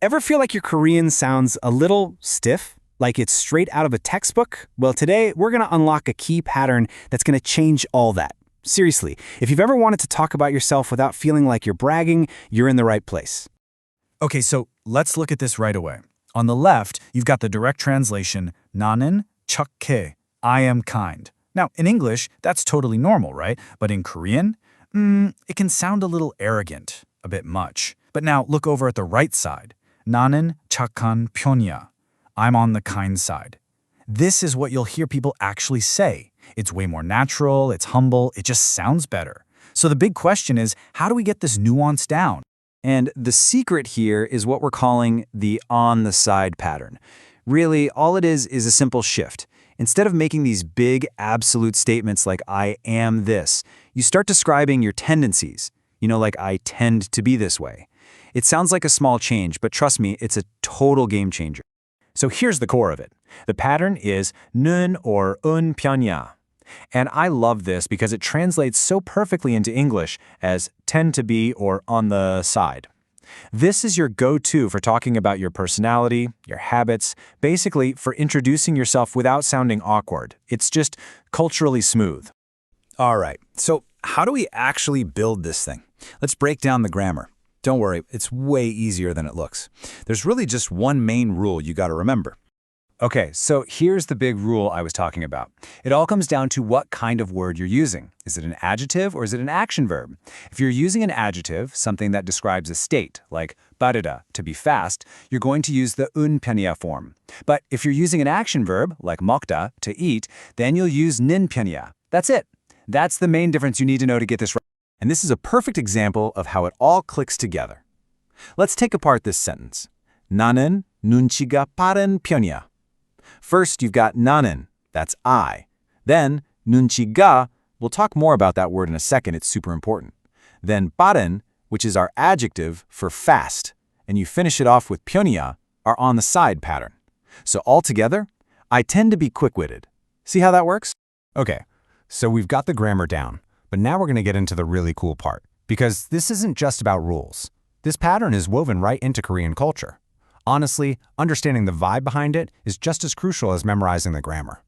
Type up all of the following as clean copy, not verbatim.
Ever feel like your Korean sounds a little stiff? Like it's straight out of a textbook? Well, today we're going to unlock a key pattern that's going to change all that. Seriously, if you've ever wanted to talk about yourself without feeling like you're bragging, you're in the right place. Okay, so let's look at this right away. On the left, you've got the direct translation, 나는 착해, I am kind. Now, in English, that's totally normal, right? But in Korean, it can sound a little arrogant, a bit much. But now look over at the right side. 나는 착한 편이야. I'm on the kind side. This is what you'll hear people actually say. It's way more natural, it's humble, it just sounds better. So the big question is, how do we get this nuance down? And the secret here is what we're calling the on the side pattern. Really, all it is a simple shift. Instead of making these big absolute statements like I am this, you start describing your tendencies. Like I tend to be this way. It sounds like a small change, but trust me, it's a total game changer. So here's the core of it. The pattern is 는 or 은 편이야. And I love this because it translates so perfectly into English as tend to be or on the side. This is your go-to for talking about your personality, your habits, basically for introducing yourself without sounding awkward. It's just culturally smooth. All right, so how do we actually build this thing? Let's break down the grammar. Don't worry, it's way easier than it looks. There's really just one main rule you got to remember. Okay, so here's the big rule I was talking about. It all comes down to what kind of word you're using. Is it an adjective or is it an action verb? If you're using an adjective, something that describes a state, like 빠르다, to be fast, you're going to use the 은 편이야 form. But if you're using an action verb, like 먹다, to eat, then you'll use 는 편이야. That's it. That's the main difference you need to know to get this right. And this is a perfect example of how it all clicks together. Let's take apart this sentence. 나는 눈치가 빠른 편이야. First, you've got 나는, that's I. Then, 눈치가, we'll talk more about that word in a second, it's super important. Then 빠른, which is our adjective for fast. And you finish it off with 편이야, our on the side pattern. So altogether, I tend to be quick-witted. See how that works? Okay, so we've got the grammar down, but now we're going to get into the really cool part. Because this isn't just about rules. This pattern is woven right into Korean culture. Honestly, understanding the vibe behind it is just as crucial as memorizing the grammar.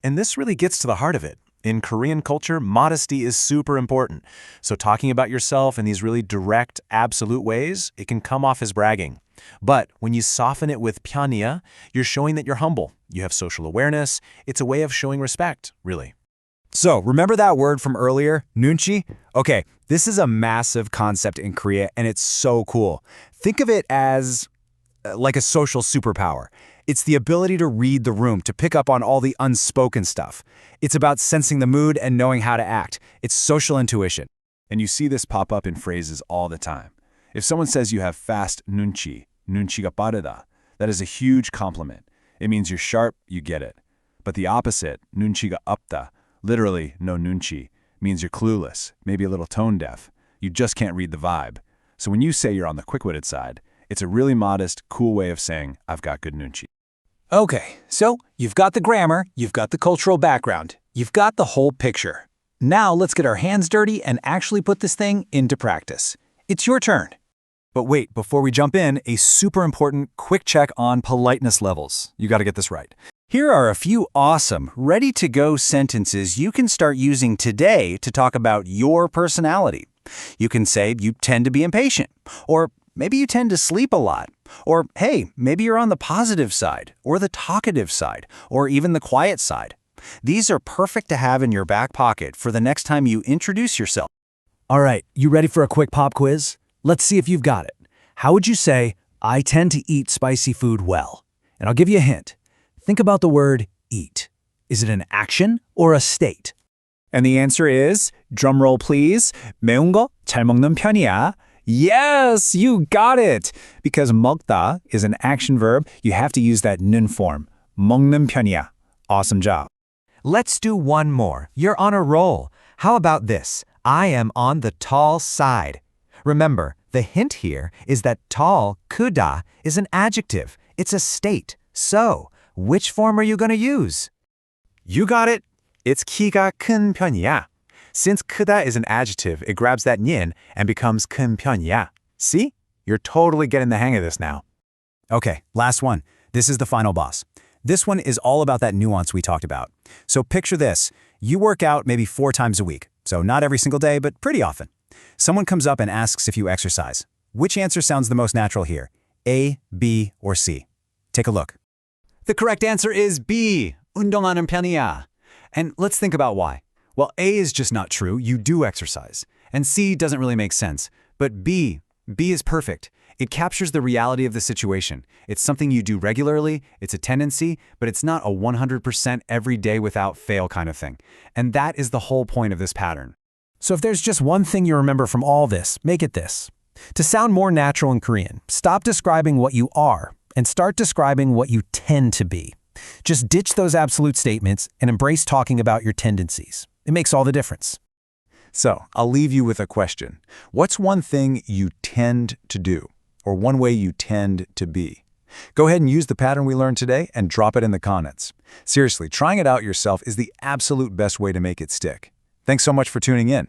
And this really gets to the heart of it. In Korean culture, modesty is super important. So talking about yourself in these really direct, absolute ways, it can come off as bragging. But when you soften it with 편이야, you're showing that you're humble. You have social awareness. It's a way of showing respect, really. So, remember that word from earlier, 눈치? Okay, this is a massive concept in Korea, and it's so cool. Think of it as like a social superpower. It's the ability to read the room, to pick up on all the unspoken stuff. It's about sensing the mood and knowing how to act. It's social intuition. And you see this pop up in phrases all the time. If someone says you have fast 눈치, 눈치가 빠르다, that is a huge compliment. It means you're sharp, you get it. But the opposite, 눈치가 없다, literally no 눈치, means you're clueless, maybe a little tone deaf. You just can't read the vibe. So when you say you're on the quick-witted side, it's a really modest, cool way of saying, I've got good 눈치. Okay, so you've got the grammar, you've got the cultural background, you've got the whole picture. Now let's get our hands dirty and actually put this thing into practice. It's your turn. But wait, before we jump in, a super important quick check on politeness levels. You got to get this right. Here are a few awesome, ready-to-go sentences you can start using today to talk about your personality. You can say you tend to be impatient, or maybe you tend to sleep a lot, or hey, maybe you're on the positive side, or the talkative side, or even the quiet side. These are perfect to have in your back pocket for the next time you introduce yourself. All right, you ready for a quick pop quiz? Let's see if you've got it. How would you say, I tend to eat spicy food well? And I'll give you a hint. Think about the word eat. Is it an action or a state? And the answer is, drumroll please, 매운 거 잘 먹는 편이야. Yes, you got it! Because 먹다 is an action verb, you have to use that 는 form. 먹는 편이야. Awesome job. Let's do one more. You're on a roll. How about this? I am on the tall side. Remember, the hint here is that tall, 크다, is an adjective. It's a state. So, which form are you going to use? You got it. It's 키가 큰 편이야. Since 크다 is an adjective, it grabs that yin and becomes 큰 편이야. See? You're totally getting the hang of this now. Okay, last one. This is the final boss. This one is all about that nuance we talked about. So picture this. You work out maybe 4 times a week. So not every single day, but pretty often. Someone comes up and asks if you exercise. Which answer sounds the most natural here? A, B, or C? Take a look. The correct answer is B, 운동하는 편이야. And let's think about why. Well, A is just not true, you do exercise. And C doesn't really make sense. But B is perfect. It captures the reality of the situation. It's something you do regularly, it's a tendency, but it's not a 100% every day without fail kind of thing. And that is the whole point of this pattern. So if there's just one thing you remember from all this, make it this. To sound more natural in Korean, stop describing what you are and start describing what you tend to be. Just ditch those absolute statements and embrace talking about your tendencies. It makes all the difference. So, I'll leave you with a question. What's one thing you tend to do, or one way you tend to be? Go ahead and use the pattern we learned today and drop it in the comments. Seriously, trying it out yourself is the absolute best way to make it stick. Thanks so much for tuning in.